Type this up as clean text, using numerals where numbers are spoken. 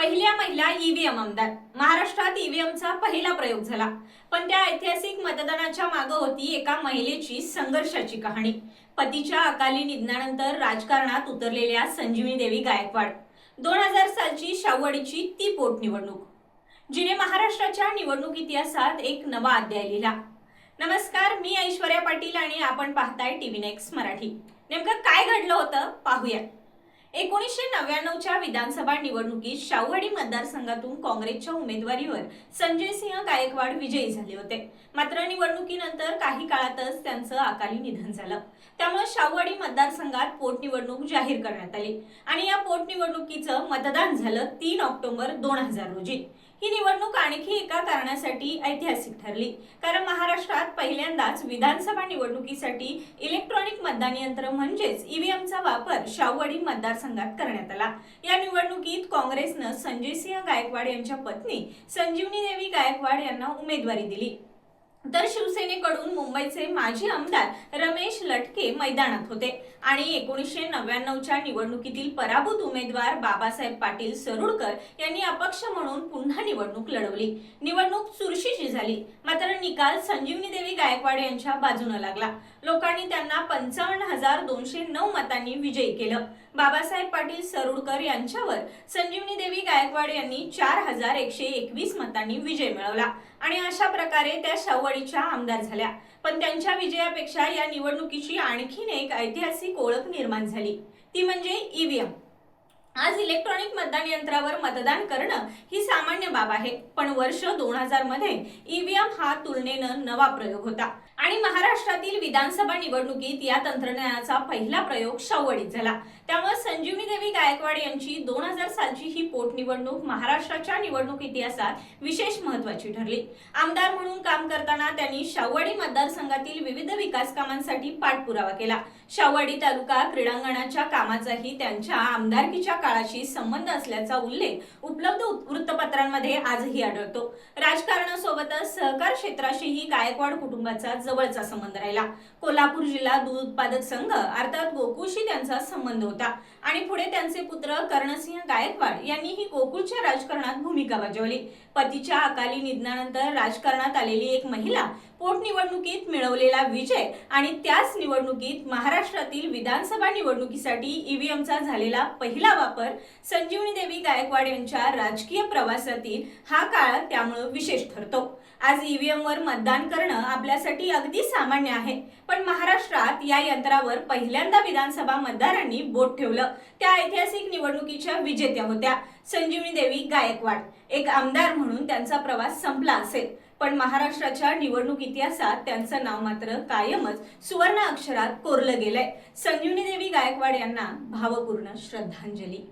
पहिल्या महिला ईव्हीएम आमदार. महाराष्ट्रात ईव्हीएमचा पहिला प्रयोग झाला, पण त्या ऐतिहासिक मतदानाच्या मागे होती एका महिलेची संघर्षाची कहाणी. पतीच्या अकाली निधनानंतर राजकारणात उतरलेल्या संजीवनी देवी गायकवाड. 2000 सालची शाहूवाडीची ती पोटनिवडणूक, जिने महाराष्ट्राच्या निवडणूक इतिहासात एक नवा अध्याय लिहिला. नमस्कार, मी ऐश्वर्या पाटील आणि आपण पाहताय टीव्ही नेक्स्ट मराठी. नेमकं काय घडलं होतं पाहूया. 1999च्या विधानसभा निवडणुकीत शाहूवाडी मतदारसंघातून काँग्रेसच्या उमेदवारीवर संजय सिंह गायकवाड विजयी झाले होते. मात्र निवडणुकीनंतर काही काळातच त्यांचं अकाली निधन झालं. त्यामुळे शाहूवाडी मतदारसंघात पोटनिवडणूक जाहीर करण्यात आली आणि या पोटनिवडणुकीचं मतदान झालं 3 ऑक्टोबर 2000 रोजी. ही निवडणूक आणखी एका कारणासाठी ऐतिहासिक ठरली, कारण महाराष्ट्रात पहिल्यांदाच विधानसभा निवडणुकीसाठी इलेक्ट्रॉनिक मतदान यंत्र म्हणजेच ईव्हीएमचा वापर शाहूवाडी मतदारसंघात करण्यात आला. या निवडणुकीत काँग्रेसनं संजय सिंह गायकवाड यांच्या पत्नी संजीवनी देवी गायकवाड यांना उमेदवारी दिली, तर शिवसेनेकडून मुंबईचे माजी आमदार रमेश लटके मैदानात होते आणि 1999च्या निवडणुकीतील पराभूत उमेदवार बाबासाहेब पाटील सरुडकर यांनी अपक्ष म्हणून पुन्हा निवडणूक लढवली. निवडणूक चुरशीची झाली, मात्र निकाल संजीवनी देवी गायकवाड यांच्या बाजूने लागला. लोकांनी त्यांना 55,209 मतांनी विजयी केलं. बाबासाहेब पाटील सरुडकर यांच्यावर संजीवनी देवी गायकवाड यांनी 4,121 मतांनी विजय मिळवला आणि अशा प्रकारे त्या शाहूवाडीच्या आमदार झाल्या. पण त्यांच्या विजयापेक्षा या निवडणुकीची आणखीन एक ऐतिहासिक ओळख निर्माण झाली, ती म्हणजे ईव्हीएम. आज इलेक्ट्रॉनिक मतदान यंत्रावर मतदान करणं ही सामान्य बाब आहे, पण वर्ष 2000 मध्ये ईव्हीएम हा तुलनेनं नवा प्रयोग होता आणि महाराष्ट्रातील विधानसभा निवडणुकीत या तंत्रज्ञानाचा पहिला प्रयोग शाहूवाडीत झाला. त्यामुळे संजीवनी देवी गायकवाड यांची 2000 सालची ही पोटनिवडणूक महाराष्ट्राच्या निवडणूक इतिहासात विशेष महत्त्वाची ठरली. आमदार म्हणून काम करताना त्यांनी शाहूवाडी मतदारसंघातील विविध विकास कामांसाठी पाठपुरावा केला. शाहूवाडी तालुका क्रीडांगणाच्या कामाचाही त्यांच्या आमदारकीच्या काळाशी संबंध असल्याचा उल्लेख उपलब्ध वृत्तपत्रांमध्ये आजही आढळतो. राजकारणासोबतच सहकार क्षेत्राशीही गायकवाड कुटुंबाचा जवळचा संबंध राहिला. कोल्हापूर जिल्हा दूध उत्पादक संघ अर्थात गोकुळशी त्यांचा संबंध होता आणि पुढे त्यांचे पुत्र कर्णसिंह गायकवाड यांनीही गोकुळच्या राजकारणात भूमिका बजावली. पतीच्या अकाली निधनानंतर राजकारणात आलेली एक महिला, पोटनिवडणुकीत मिळवलेला विजय आणि त्याच निवडणुकीत महाराष्ट्रातील विधानसभा निवडणुकीसाठी ईव्हीएमचा झालेला पहिला वापर, संजीवनी देवी गायकवाड यांच्या राजकीय प्रवासातील हा काळ त्यामुळे विशेष ठरतो. आज ईव्हीएमवर मतदान करणं आपल्यासाठी अगदी सामान्य आहे, पण महाराष्ट्रात या यंत्रावर पहिल्यांदा विधानसभा मतदारांनी बोट ठेवलं त्या ऐतिहासिक निवडणुकीच्या विजेत्या होत्या संजीवनी देवी गायकवाड. एक आमदार म्हणून त्यांचा प्रवास संपला असेल, पण महाराष्ट्राच्या निवडणूक इतिहासात त्यांचं नाव मात्र कायमच सुवर्ण अक्षरात कोरलं गेलंय. संजीवनी देवी गायकवाड यांना भावपूर्ण श्रद्धांजली.